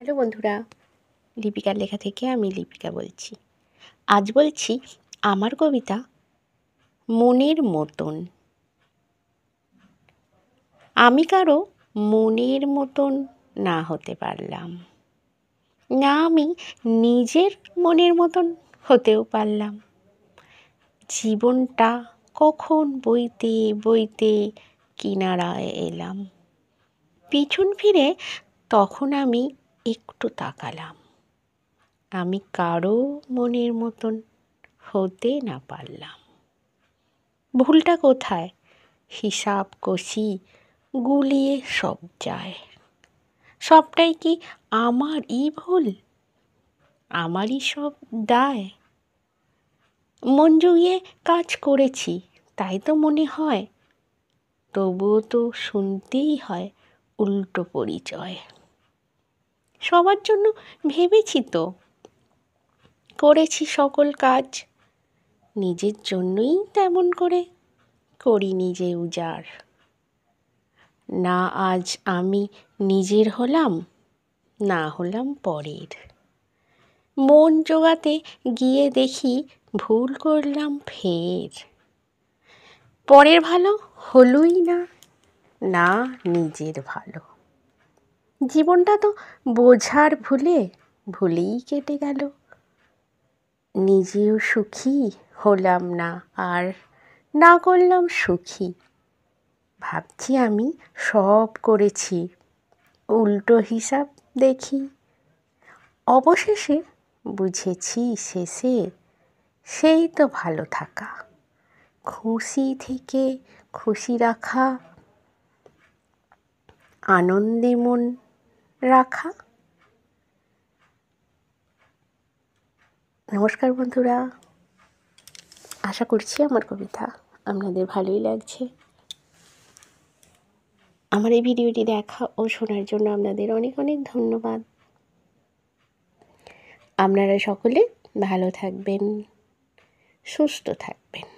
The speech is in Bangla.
হ্যালো বন্ধুরা, লিপিকার লেখা থেকে আমি লিপিকা বলছি। আজ বলছি আমার কবিতা মনের মতন। আমি কারো মনের মতন না হতে পারলাম না, আমি নিজের মনের মতন হতেও পারলাম। জীবনটা কখন বইতে বইতে কিনারায় এলাম, পিছন ফিরে তখন আমি একটু তাকালাম। আমি কারো মনের মতন হতে না পারলাম। ভুলটা কোথায়? হিসাব কষি গুলিয়ে সব যায়। সবটাই কি আমারই ভুল? আমারই সব দায়? মন জুগিয়ে কাজ করেছি তাই তো মনে হয়, তবুও তো শুনতেই হয় উল্টো পরিচয়। সবার জন্য ভেবেছি তো, করেছি সকল কাজ, নিজের জন্যই তেমন করে করিনি যে উজাড়। না আজ আমি নিজের হলাম, না হলাম পরের। মন জোগাতে গিয়ে দেখি ভুল করলাম ফের। পরের ভালো হলোই না, না নিজের ভালো। জীবনটা তো বোঝার ভুলে ভুলেই কেটে গেল। নিজেও সুখী হলাম না, আর না করলাম সুখী। ভাবছি আমি সব করেছি, উল্টো হিসাব দেখি। অবশেষে বুঝেছি শেষে সেই তো ভালো থাকা, খুশি থেকে খুশি রাখা, আনন্দে মন রাখা। নমস্কার বন্ধুরা, আশা করছি আমার কবিতা আপনাদের ভালোই লাগছে। আমার এই ভিডিওটি দেখা ও শোনার জন্য আপনাদের অনেক অনেক ধন্যবাদ। আপনারা সকলে ভালো থাকবেন, সুস্থ থাকবেন।